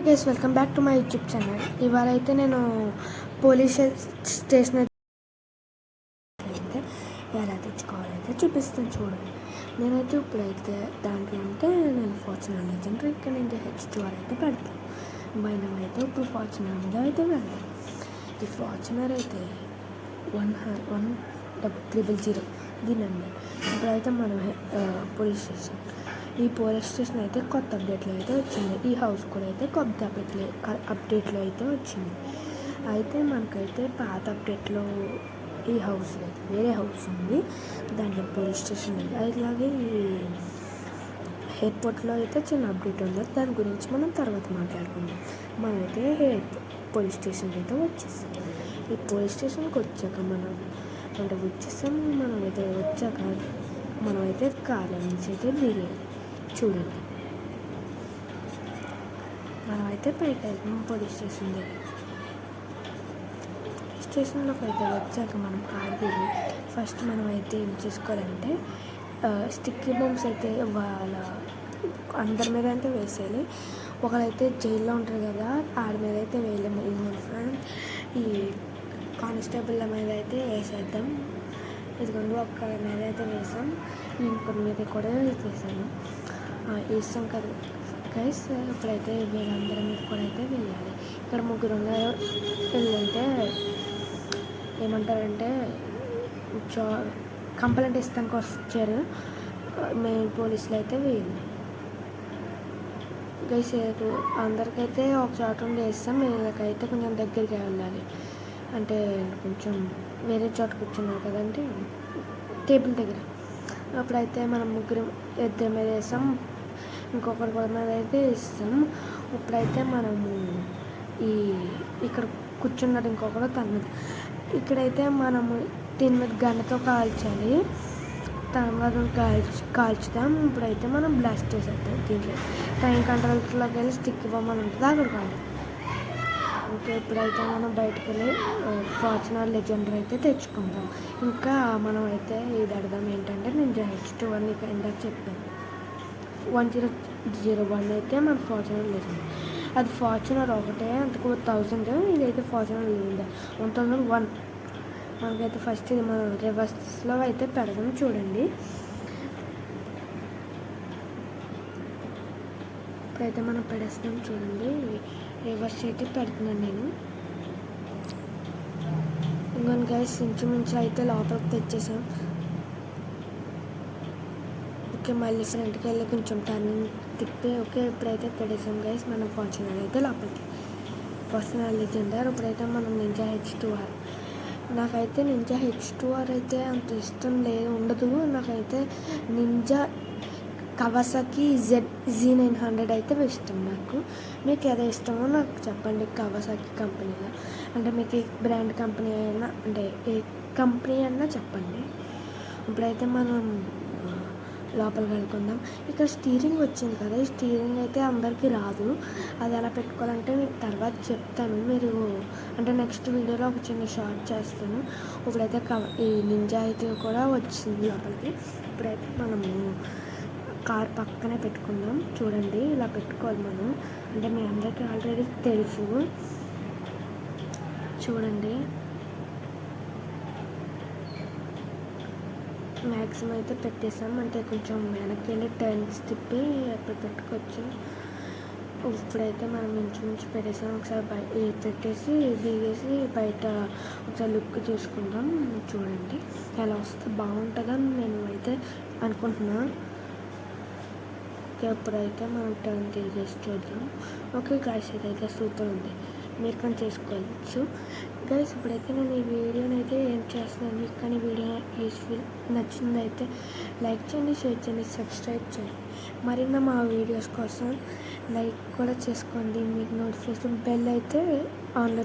Hi guys, welcome back to my YouTube channel. ఇవాళ అయితే నేను పోలీస్ స్టేషన్ అయితే ఎలా తెచ్చుకోవాలైతే చూపిస్తాను చూడండి. నేనైతే ఇప్పుడైతే దాంట్లో అంటే నేను ఫార్చునర్ లెజెండర్ ఇక్కడ నుంచి H2R అయితే పెడతాను. మనం అయితే ఇప్పుడు ఫార్చునర్ మీద అయితే వెళ్తాం. ఈ ఫార్చునర్ అయితే 10000 దీని నెంబర్. ఇప్పుడైతే మనం పోలీస్ స్టేషన్ అయితే కొత్త అప్డేట్లో అయితే వచ్చింది. ఈ హౌస్ కూడా అయితే కొత్త అప్డేట్లో అయితే వచ్చింది. అయితే మనకైతే పాత అప్డేట్లో ఈ హౌస్ లేదు, వేరే హౌస్ ఉంది, దాంట్లో పోలీస్ స్టేషన్ లేదు. అలాగే ఈ ఎయిర్పోర్ట్లో అయితే చిన్న అప్డేట్ ఉంది, దాని గురించి మనం తర్వాత మాట్లాడుకుందాం. మనమైతే పోలీస్ స్టేషన్కి అయితే వచ్చేసాం. ఈ పోలీస్ స్టేషన్కి వచ్చాక మనమైతే వచ్చాక మనమైతే కార్ల నుంచి అయితే దిగేది. చూడండి, మనమైతే పైకి వెళ్తాం పోలీస్ స్టేషన్ దగ్గర. స్టేషన్లోకి అయితే వచ్చాక మనం కార్ దిగి ఫస్ట్ మనం అయితే ఏం చేసుకోవాలంటే స్టిక్కీ బాంబ్స్ అయితే వాళ్ళ అందరి మీద అయితే వేసేయాలి. ఒకరైతే జైల్లో ఉంటారు కదా, ఆడి మీద అయితే వేయలేము. ఈ కానిస్టేబుల్ మీద అయితే వేసేద్దాం. ఇదిగోండి, ఒక్క మీద అయితే వేసాం, ఇంకొక మీద కూడా వేసాను. వేస్తాం కదా గైస్. ఇప్పుడైతే వీళ్ళందరి మీద కూడా అయితే వెళ్ళాలి. ఇక్కడ ముగ్గురు వెళ్ళంటే ఏమంటారంటే కంప్లైంట్ ఇస్తానికి వచ్చారు మెయిన్ పోలీసులు అయితే వీళ్ళు గైస్. అందరికైతే ఒక చోట ఉండి వేస్తాం, వీళ్ళకైతే కొంచెం దగ్గరికి వెళ్ళాలి. అంటే కొంచెం వేరే చోట కూర్చున్నారు కదంటే టేబుల్ దగ్గర. అప్పుడైతే మనం ఇద్దరి మీద వేస్తాం, ఇంకొకరి మీద అయితే ఇస్తాం. ఇప్పుడైతే మనము ఇక్కడ కూర్చున్నాడు ఇంకొకరు తన మీద. ఇక్కడైతే మనము దీని మీద గన్నతో కాల్చాలి, తర్వాత కాల్చుతాం. ఇప్పుడైతే మనం బ్లాస్ట్ చేసేద్దాం. దీంట్లో టైం కంట్రోల్లోకి వెళ్ళి స్టిక్ బొమ్మలు ఉంటుంది, అక్కడ కాదు. ఓకే, ఇప్పుడైతే మనం బయటకు వెళ్ళి ఫార్చునర్ లెజెండర్ అయితే తెచ్చుకుందాం. ఇంకా మనం అయితే ఇది అడదాం ఏంటంటే, నేను H2R నీకు ఇందాక చెప్పాను 1001 అయితే మన ఫార్చునర్ లెజెండర్. అది ఫార్చునర్ ఒకటే అంతకు 1000, ఇదైతే ఫార్చునర్ లెజెండర్ 1001. మనకైతే ఫస్ట్ ఇది మనం రివర్స్లో అయితే పెడదాం. చూడండి, ఇప్పుడైతే మనం పెడేస్తాం. చూడండి, రివర్స్ అయితే పెడుతున్నాను నేను. ఇంకొన్ని గైస్ ఇంచుమించు అయితే లోపలికి తెచ్చేసాం. ఓకే, మళ్ళీ ఫ్రంట్కి వెళ్ళి కొంచెం టర్నింగ్ తిప్పి ఓకే ఇప్పుడైతే పెడేసాం గైస్. మనం ఫార్చునర్ అయితే లోపలికి ఫార్చునర్ లెజెండర్. ఇప్పుడైతే మనం H2R. నాకైతే H2R అయితే అంత ఇష్టం ఉండదు. నాకైతే కవాసాకి Z900 అయితే ఇష్టం. మీకు ఏదో ఇష్టమో నాకు చెప్పండి. కవాసాకి కంపెనీలో అంటే మీకు ఏ బ్రాండ్ కంపెనీ అయినా, అంటే ఏ కంపెనీ అయినా చెప్పండి. ఇప్పుడైతే మనం లోపలికి వెళ్ళుకుందాం. ఇక్కడ స్టీరింగ్ వచ్చింది కదా, ఈ స్టీరింగ్ అయితే అందరికీ రాదు. అది ఎలా పెట్టుకోవాలంటే మీకు తర్వాత చెప్తాను. మీరు అంటే నెక్స్ట్ వీడియోలో ఒక చిన్న షార్ట్ చేస్తాను. ఇప్పుడైతే ఈ నింజా అయితే కూడా వచ్చింది లోపలికి. ఇప్పుడైతే మనము కార్ పక్కనే పెట్టుకుందాం. చూడండి, ఇలా పెట్టుకోవాలి మనం. అంటే మీ అందరికీ ఆల్రెడీ తెలుసు. చూడండి, మ్యాక్సిమం అయితే పెట్టేసాం. అంటే కొంచెం వెనక్కి వెళ్ళి టర్న్స్ తిప్పి అక్కడ పెట్టుకోవచ్చు. ఇప్పుడైతే మనం ఇంచుమించు పెట్టేసాం. ఒకసారి పెట్టేసి దిగేసి బయట ఒకసారి లుక్ చూసుకుందాం. చూడండి ఎలా వస్తే బాగుంటుందని నేను అయితే అనుకుంటున్నాను. ఓకే, ఇప్పుడైతే మనం టర్న్ తిరిగేసి చూద్దాం. ఓకే గైస్, ఇదైతే సూపర్ ఉంది, మీరు కానీ చేసుకోవచ్చు గైస్. ఇప్పుడైతే నేను ఈ వీడియోని అయితే ఏం చేస్తున్నాను. మీకు కానీ వీడియో యూస్ఫుల్ నచ్చిందైతే లైక్ చేయండి, షేర్ చేయండి, సబ్స్క్రైబ్ చేయండి. మరిన్న మా వీడియోస్ కోసం లైక్ కూడా చేసుకోండి. మీకు నోటిఫికేషన్ బెల్ అయితే ఆన్లో